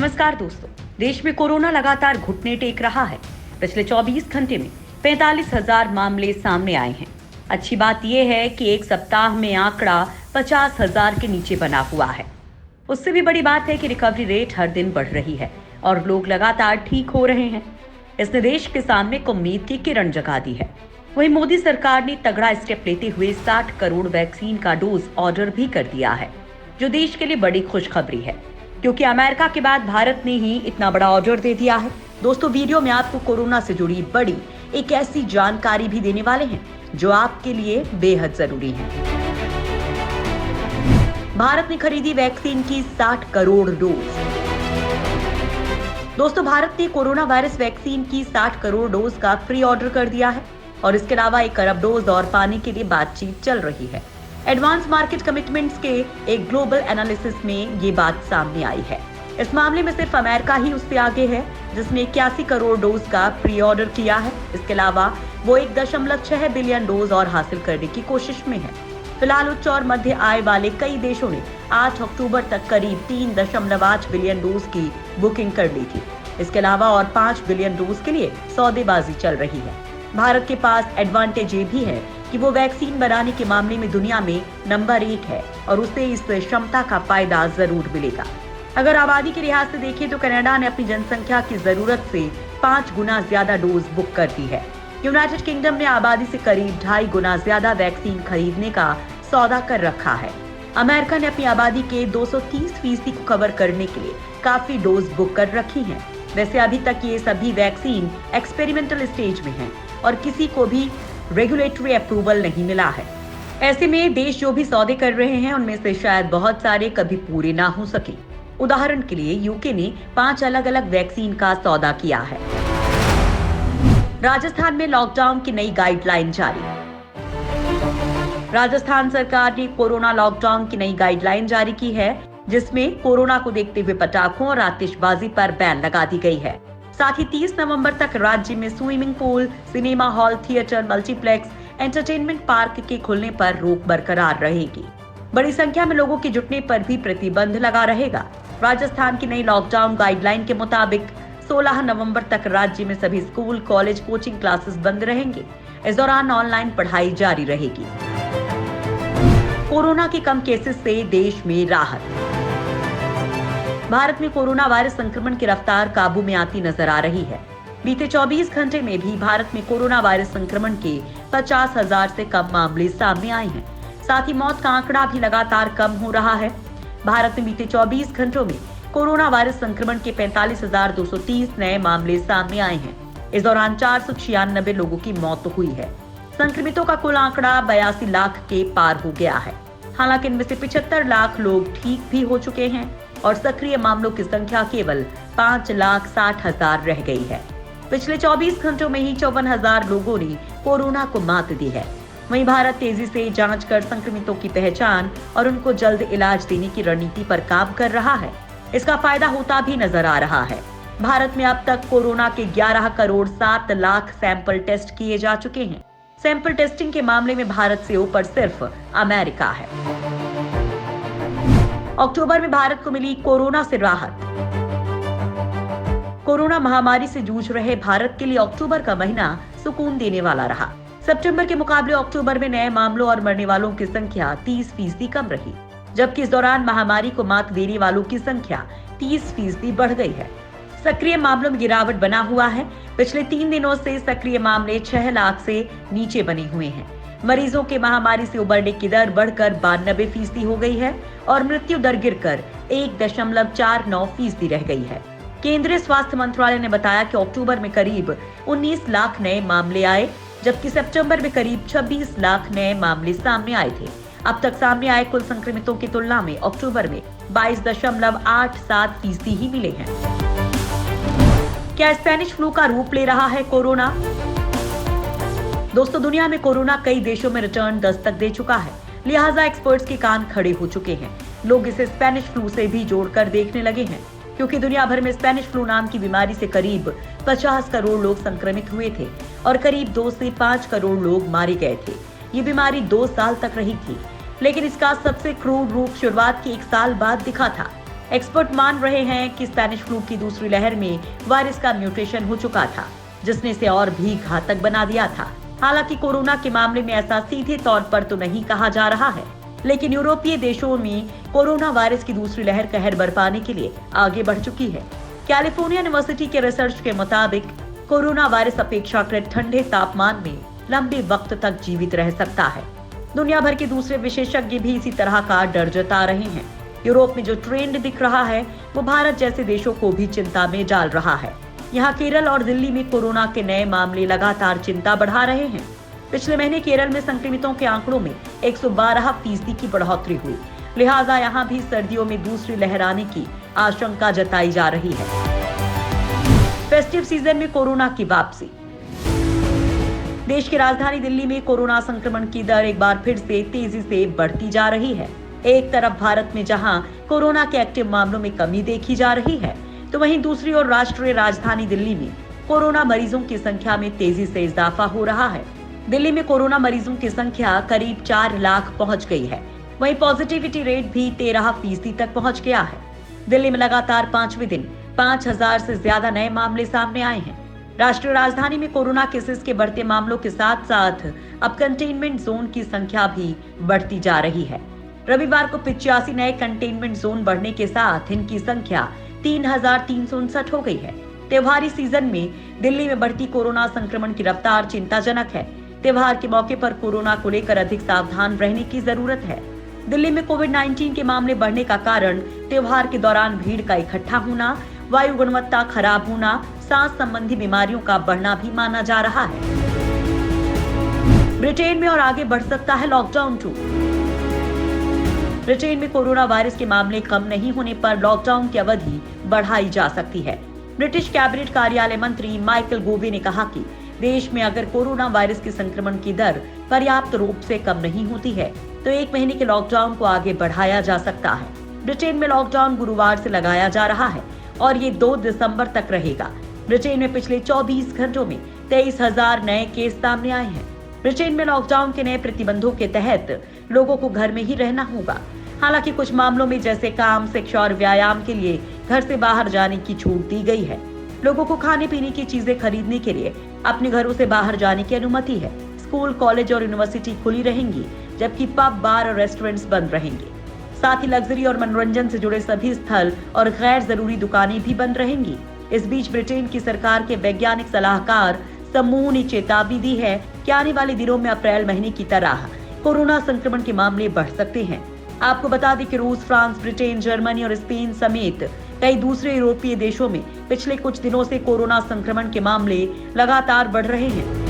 नमस्कार दोस्तों। देश में कोरोना लगातार घुटने टेक रहा है। पिछले 24 घंटे में 45,000 मामले सामने आए हैं। अच्छी बात यह है कि एक सप्ताह में आंकड़ा 50,000 के नीचे बना हुआ है। उससे भी बड़ी बात है कि रिकवरी रेट हर दिन बढ़ रही है और लोग लगातार ठीक हो रहे हैं। इसने देश के सामने एक उम्मीद की किरण जगा दी है। वहीं मोदी सरकार ने तगड़ा स्टेप लेते हुए 60 करोड़ वैक्सीन का डोज ऑर्डर भी कर दिया है, जो देश के लिए बड़ी खुशखबरी है, क्योंकि अमेरिका के बाद भारत ने ही इतना बड़ा ऑर्डर दे दिया है। दोस्तों, वीडियो में आपको कोरोना से जुड़ी बड़ी एक ऐसी जानकारी भी देने वाले हैं जो आपके लिए बेहद जरूरी है। भारत ने खरीदी वैक्सीन की 60 करोड़ डोज। दोस्तों, भारत ने कोरोना वायरस वैक्सीन की 60 करोड़ डोज का प्री ऑर्डर कर दिया है और इसके अलावा 1 अरब डोज और पाने के लिए बातचीत चल रही है। एडवांस मार्केट कमिटमेंट्स के एक ग्लोबल एनालिसिस में ये बात सामने आई है। इस मामले में सिर्फ अमेरिका ही उससे आगे है, जिसने 81 करोड़ डोज का प्री ऑर्डर किया है। इसके अलावा वो 1.6 बिलियन डोज और हासिल करने की कोशिश में है। फिलहाल उच्च और मध्य आय वाले कई देशों ने 8 अक्टूबर तक करीब 3.8 बिलियन डोज की बुकिंग कर ली थी। इसके अलावा और 5 बिलियन डोज के लिए सौदेबाजी चल रही है। भारत के पास एडवांटेज ये भी है कि वो वैक्सीन बनाने के मामले में दुनिया में नंबर 1 है और उसे इस क्षमता का फायदा जरूर मिलेगा। अगर आबादी के लिहाज से देखें तो कनाडा ने अपनी जनसंख्या की जरूरत से 5 गुना ज्यादा डोज बुक कर दी है। यूनाइटेड किंगडम ने आबादी से करीब 2.5 गुना ज्यादा वैक्सीन खरीदने का सौदा कर रखा है। अमेरिका ने अपनी आबादी के 230% को कवर करने के लिए काफी डोज बुक कर रखी है। वैसे अभी तक ये सभी वैक्सीन एक्सपेरिमेंटल स्टेज में हैं और किसी को भी रेगुलेटरी अप्रूवल नहीं मिला है। ऐसे में देश जो भी सौदे कर रहे हैं उनमें से शायद बहुत सारे कभी पूरे ना हो सके। उदाहरण के लिए यूके ने 5 अलग अलग वैक्सीन का सौदा किया है। राजस्थान में लॉकडाउन की नई गाइडलाइन जारी। राजस्थान सरकार ने कोरोना लॉकडाउन की नई गाइडलाइन जारी की है, जिसमें कोरोना को देखते हुए पटाखों और आतिशबाजी पर बैन लगा दी गई है। साथ ही 30 नवंबर तक राज्य में swimming pool, cinema hall, theatre, multiplex, entertainment park के खुलने पर रोक बरकरार रहेगी। बड़ी संख्या में लोगों के जुटने पर भी प्रतिबंध लगा रहेगा। राजस्थान की नई लॉकडाउन गाइडलाइन के मुताबिक 16 नवंबर तक राज्य में सभी स्कूल, कॉलेज, कोचिंग क्लासेस बंद रहेंगे। इस दौरान ऑनलाइन पढ़ाई जारी रहेगी। कोरोना के कम केसेस से देश में राहत। भारत में कोरोना वायरस संक्रमण की रफ्तार काबू में आती नजर आ रही है। बीते 24 घंटे में भी भारत में कोरोना वायरस संक्रमण के 50,000 से कम मामले सामने आए हैं। साथ ही मौत का आंकड़ा भी लगातार कम हो रहा है। भारत में बीते 24 घंटों में कोरोना वायरस संक्रमण के 45,230 नए मामले सामने आए हैं। इस दौरान 496 लोगों की मौत हुई है। संक्रमितों का कुल आंकड़ा 82 लाख के पार हो गया है। हालांकि इनमें से 75 लाख लोग ठीक भी हो चुके हैं और सक्रिय मामलों की संख्या केवल 5,60,000 रह गई है। पिछले 24 घंटों में ही 54,000 लोगों ने कोरोना को मात दी है। वहीं भारत तेजी से जांच कर संक्रमितों की पहचान और उनको जल्द इलाज देने की रणनीति पर काम कर रहा है। इसका फायदा होता भी नजर आ रहा है। भारत में अब तक कोरोना के 11 करोड़ 7 लाख सैंपल टेस्ट किए जा चुके हैं। सैंपल टेस्टिंग के मामले में भारत से ऊपर सिर्फ अमेरिका है। अक्टूबर में भारत को मिली कोरोना से राहत। कोरोना महामारी से जूझ रहे भारत के लिए अक्टूबर का महीना सुकून देने वाला रहा। सितंबर के मुकाबले अक्टूबर में नए मामलों और मरने वालों की संख्या 30% कम रही, जबकि इस दौरान महामारी को मात देने वालों की संख्या 30% बढ़ गई है। सक्रिय मामलों में गिरावट बना हुआ है। पिछले 3 दिनों से सक्रिय मामले 6 लाख से नीचे बने हुए हैं। मरीजों के महामारी से उबरने की दर बढ़कर 92% हो गई है और मृत्यु दर गिरकर 1.49% रह गई है। केंद्रीय स्वास्थ्य मंत्रालय ने बताया कि अक्टूबर में करीब 19 लाख नए मामले आए, जबकि सितंबर में करीब 26 लाख नए मामले सामने आए थे। अब तक सामने आए कुल संक्रमितों की तुलना में अक्टूबर में 22.87% ही मिले हैं। क्या स्पेनिश फ्लू का रूप ले रहा है कोरोना? दोस्तों, दुनिया में कोरोना कई देशों में रिटर्न दस्तक दे चुका है, लिहाजा एक्सपर्ट्स के कान खड़े हो चुके हैं। लोग इसे स्पेनिश फ्लू से भी जोड़कर देखने लगे हैं, क्योंकि दुनिया भर में स्पेनिश फ्लू नाम की बीमारी से करीब 50 करोड़ लोग संक्रमित हुए थे और करीब 2 से 5 करोड़ लोग मारे गए थे। ये बीमारी 2 साल तक रही थी, लेकिन इसका सबसे क्रूर रूप शुरुआत के 1 साल बाद दिखा था। एक्सपर्ट मान रहे हैं कि स्पेनिश फ्लू की दूसरी लहर में वायरस का म्यूटेशन हो चुका था, जिसने इसे और भी घातक बना दिया था। हालांकि कोरोना के मामले में ऐसा सीधे तौर पर तो नहीं कहा जा रहा है, लेकिन यूरोपीय देशों में कोरोना वायरस की दूसरी लहर कहर बरपाने के लिए आगे बढ़ चुकी है। कैलिफोर्निया यूनिवर्सिटी के रिसर्च के मुताबिक कोरोना वायरस अपेक्षाकृत ठंडे तापमान में लंबे वक्त तक जीवित रह सकता है। दुनिया भर के दूसरे विशेषज्ञ भी इसी तरह का डर जता रहे हैं। यूरोप में जो ट्रेंड दिख रहा है वो भारत जैसे देशों को भी चिंता में डाल रहा है। यहाँ केरल और दिल्ली में कोरोना के नए मामले लगातार चिंता बढ़ा रहे हैं। पिछले महीने केरल में संक्रमितों के आंकड़ों में 112% की बढ़ोतरी हुई। लिहाजा यहाँ भी सर्दियों में दूसरी लहर आने की आशंका जताई जा रही है। फेस्टिव सीजन में कोरोना की वापसी। देश की राजधानी दिल्ली में कोरोना संक्रमण की दर एक बार फिर से तेजी से बढ़ती जा रही है। एक तरफ भारत में जहां कोरोना के एक्टिव मामलों में कमी देखी जा रही है, तो वहीं दूसरी ओर राष्ट्रीय राजधानी दिल्ली में कोरोना मरीजों की संख्या में तेजी से इजाफा हो रहा है। दिल्ली में कोरोना मरीजों की संख्या करीब 4 लाख पहुंच गई है। वहीं पॉजिटिविटी रेट भी 13% तक पहुंच गया है। दिल्ली में लगातार 5वें दिन 5000 से ज्यादा नए मामले सामने आए हैं। राष्ट्रीय राजधानी में कोरोना केसेस के बढ़ते मामलों के साथ साथ अब कंटेनमेंट जोन की संख्या भी बढ़ती जा रही है। रविवार को 85 नए कंटेनमेंट जोन बढ़ने के साथ इनकी संख्या 3359 हो गई है। त्योहारी सीजन में दिल्ली में बढ़ती कोरोना संक्रमण की रफ्तार चिंताजनक है। त्योहार के मौके पर कोरोना को लेकर अधिक सावधान रहने की जरूरत है। दिल्ली में कोविड-19 के मामले बढ़ने का कारण त्योहार के दौरान भीड़ का इकट्ठा होना, वायु गुणवत्ता खराब होना, सांस संबंधी बीमारियों का बढ़ना भी माना जा रहा है। ब्रिटेन में और आगे बढ़ सकता है लॉकडाउन 2। ब्रिटेन में कोरोना वायरस के मामले कम नहीं होने पर लॉकडाउन की अवधि बढ़ाई जा सकती है। ब्रिटिश कैबिनेट कार्यालय मंत्री माइकल गोवे ने कहा कि देश में अगर कोरोना वायरस के संक्रमण की दर पर्याप्त रूप से कम नहीं होती है तो 1 महीने के लॉकडाउन को आगे बढ़ाया जा सकता है। ब्रिटेन में लॉकडाउन गुरुवार से लगाया जा रहा है और ये 2 दिसंबर तक रहेगा। ब्रिटेन में पिछले 24 घंटों में 23,000 नए केस सामने आए हैं। ब्रिटेन में लॉकडाउन के नए प्रतिबंधों के तहत लोगों को घर में ही रहना होगा। हालांकि कुछ मामलों में जैसे काम, शिक्षा और व्यायाम के लिए घर से बाहर जाने की छूट दी गई है। लोगों को खाने पीने की चीजें खरीदने के लिए अपने घरों से बाहर जाने की अनुमति है। स्कूल, कॉलेज और यूनिवर्सिटी खुली रहेंगी, जबकि पब, बार और रेस्टोरेंट्स बंद रहेंगे। साथ ही लग्जरी और मनोरंजन से जुड़े सभी स्थल और गैर जरूरी दुकानें भी बंद रहेंगी। इस बीच ब्रिटेन की सरकार के वैज्ञानिक सलाहकार समूह ने चेतावनी दी है कि आने वाले दिनों में अप्रैल महीने की तरह कोरोना संक्रमण के मामले बढ़ सकते हैं। आपको बता दें कि रूस, फ्रांस, ब्रिटेन, जर्मनी और स्पेन समेत कई दूसरे यूरोपीय देशों में पिछले कुछ दिनों से कोरोना संक्रमण के मामले लगातार बढ़ रहे हैं।